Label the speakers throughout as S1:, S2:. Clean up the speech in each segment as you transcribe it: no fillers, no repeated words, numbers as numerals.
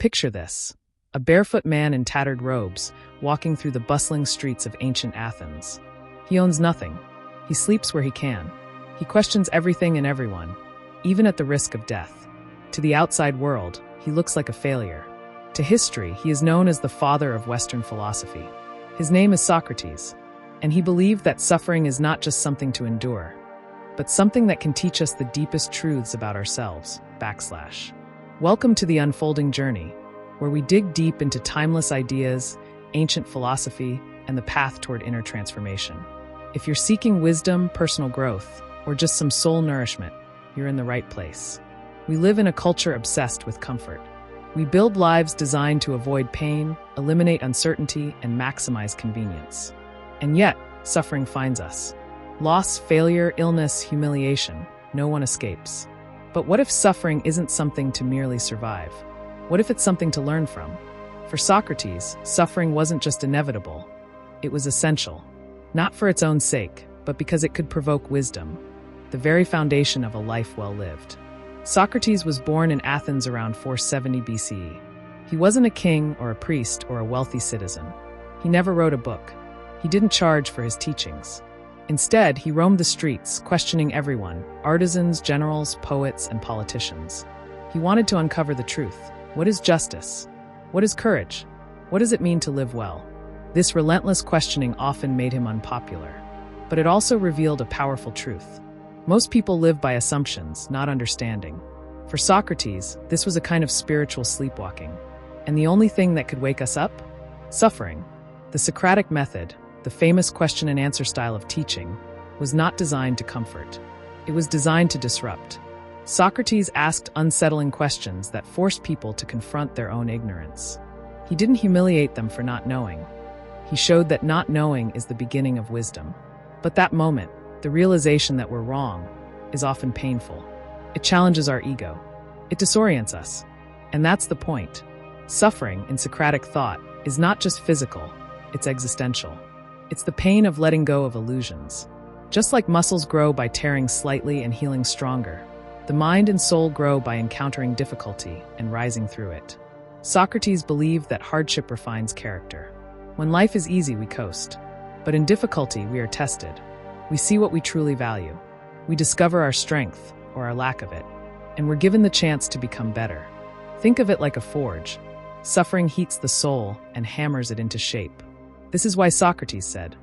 S1: Picture this: a barefoot man in tattered robes, walking through the bustling streets of ancient Athens. He owns nothing. He sleeps where he can. He questions everything and everyone, even at the risk of death. To the outside world, he looks like a failure. To history, he is known as the father of Western philosophy. His name is Socrates, and he believed that suffering is not just something to endure, but something that can teach us the deepest truths about ourselves. Welcome to the unfolding journey, where we dig deep into timeless ideas, ancient philosophy, and the path toward inner transformation. If you're seeking wisdom, personal growth, or just some soul nourishment, you're in the right place. We live in a culture obsessed with comfort. We build lives designed to avoid pain, eliminate uncertainty, and maximize convenience. And yet, suffering finds us. Loss, failure, illness, humiliation, no one escapes. But what if suffering isn't something to merely survive? What if it's something to learn from? For Socrates, suffering wasn't just inevitable, it was essential. Not for its own sake, but because it could provoke wisdom, the very foundation of a life well lived. Socrates was born in Athens around 470 BCE. He wasn't a king or a priest or a wealthy citizen. He never wrote a book. He didn't charge for his teachings. Instead, he roamed the streets, questioning everyone: artisans, generals, poets, and politicians. He wanted to uncover the truth. What is justice? What is courage? What does it mean to live well? This relentless questioning often made him unpopular, but it also revealed a powerful truth. Most people live by assumptions, not understanding. For Socrates, this was a kind of spiritual sleepwalking. And the only thing that could wake us up? Suffering. The Socratic method, the famous question and answer style of teaching, was not designed to comfort. It was designed to disrupt. Socrates asked unsettling questions that forced people to confront their own ignorance. He didn't humiliate them for not knowing. He showed that not knowing is the beginning of wisdom. But that moment, the realization that we're wrong, is often painful. It challenges our ego. It disorients us. And that's the point. Suffering, in Socratic thought, is not just physical, it's existential. It's the pain of letting go of illusions. Just like muscles grow by tearing slightly and healing stronger, the mind and soul grow by encountering difficulty and rising through it. Socrates believed that hardship refines character. When life is easy, we coast. But in difficulty, we are tested. We see what we truly value. We discover our strength, or our lack of it, and we're given the chance to become better. Think of it like a forge. Suffering heats the soul and hammers it into shape. This is why Socrates said,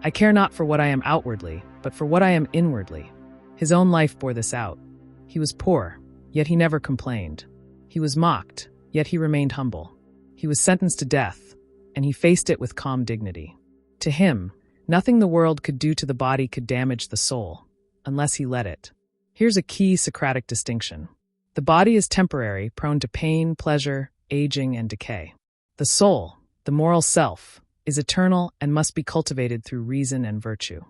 S1: "I care not for what I am outwardly, but for what I am inwardly." His own life bore this out. He was poor, yet he never complained. He was mocked, yet he remained humble. He was sentenced to death, and he faced it with calm dignity. To him, nothing the world could do to the body could damage the soul, unless he let it. Here's a key Socratic distinction. The body is temporary, prone to pain, pleasure, aging, and decay. The soul, the moral self, is eternal and must be cultivated through reason and virtue.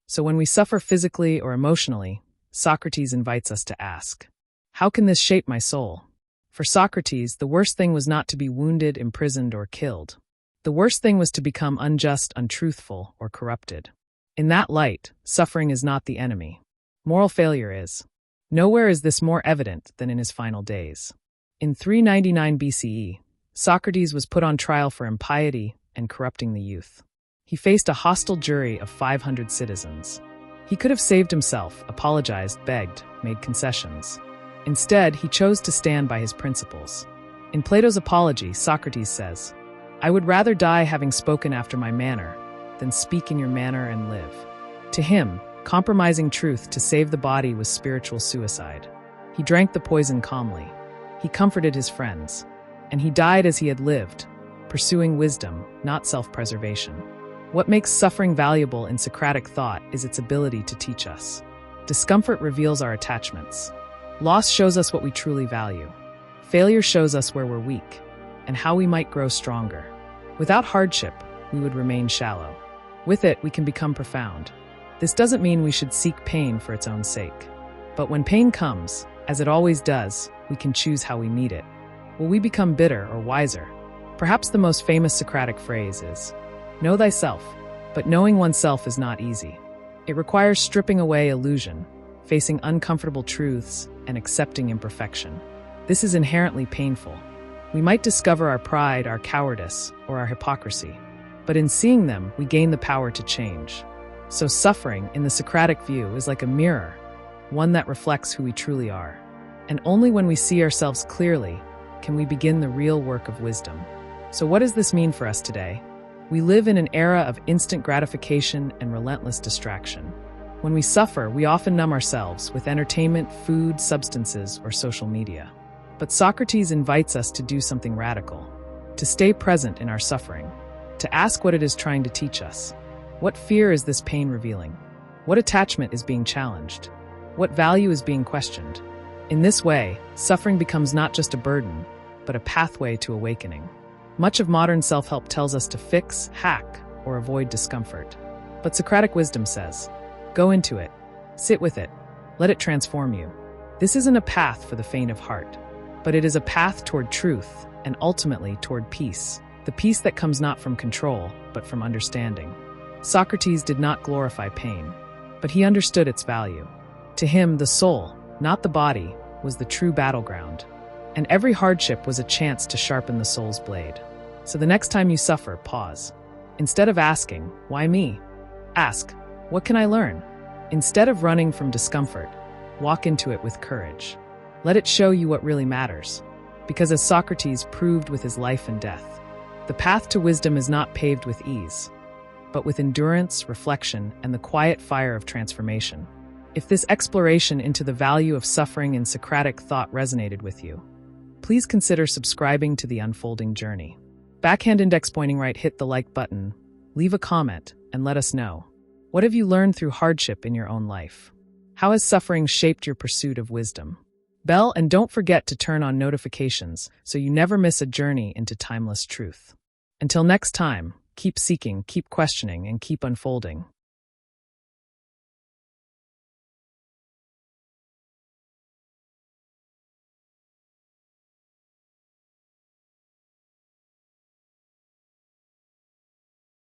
S1: So when we suffer physically or emotionally, Socrates invites us to ask, how can this shape my soul? For Socrates, the worst thing was not to be wounded, imprisoned, or killed. The worst thing was to become unjust, untruthful, or corrupted. In that light, suffering is not the enemy. Moral failure is. Nowhere is this more evident than in his final days. In 399 BCE, Socrates was put on trial for impiety and corrupting the youth. He faced a hostile jury of 500 citizens. He could have saved himself, apologized, begged, made concessions. Instead, he chose to stand by his principles. In Plato's Apology, Socrates says, "I would rather die having spoken after my manner than speak in your manner and live." To him, compromising truth to save the body was spiritual suicide. He drank the poison calmly. He comforted his friends. And he died as he had lived, pursuing wisdom, not self-preservation. What makes suffering valuable in Socratic thought is its ability to teach us. Discomfort reveals our attachments. Loss shows us what we truly value. Failure shows us where we're weak and how we might grow stronger. Without hardship, we would remain shallow. With it, we can become profound. This doesn't mean we should seek pain for its own sake. But when pain comes, as it always does, we can choose how we meet it. Will we become bitter or wiser? Perhaps the most famous Socratic phrase is, "Know thyself," but knowing oneself is not easy. It requires stripping away illusion, facing uncomfortable truths, and accepting imperfection. This is inherently painful. We might discover our pride, our cowardice, or our hypocrisy. But in seeing them, we gain the power to change. So suffering, in the Socratic view, is like a mirror, one that reflects who we truly are. And only when we see ourselves clearly can we begin the real work of wisdom. So what does this mean for us today? We live in an era of instant gratification and relentless distraction. When we suffer, we often numb ourselves with entertainment, food, substances, or social media. But Socrates invites us to do something radical, to stay present in our suffering, to ask what it is trying to teach us. What fear is this pain revealing? What attachment is being challenged? What value is being questioned? In this way, suffering becomes not just a burden, but a pathway to awakening. Much of modern self-help tells us to fix, hack, or avoid discomfort. But Socratic wisdom says, go into it, sit with it, let it transform you. This isn't a path for the faint of heart, but it is a path toward truth and ultimately toward peace, the peace that comes not from control, but from understanding. Socrates did not glorify pain, but he understood its value. To him, the soul, not the body, was the true battleground, and every hardship was a chance to sharpen the soul's blade. So the next time you suffer, pause. Instead of asking, why me? Ask, what can I learn? Instead of running from discomfort, walk into it with courage. Let it show you what really matters. Because as Socrates proved with his life and death, the path to wisdom is not paved with ease, but with endurance, reflection, and the quiet fire of transformation. If this exploration into the value of suffering in Socratic thought resonated with you, please consider subscribing to The Unfolding Journey. Backhand index pointing right, hit the like button, leave a comment, and let us know. What have you learned through hardship in your own life? How has suffering shaped your pursuit of wisdom? Bell, and don't forget to turn on notifications so you never miss a journey into timeless truth. Until next time, keep seeking, keep questioning, and keep unfolding.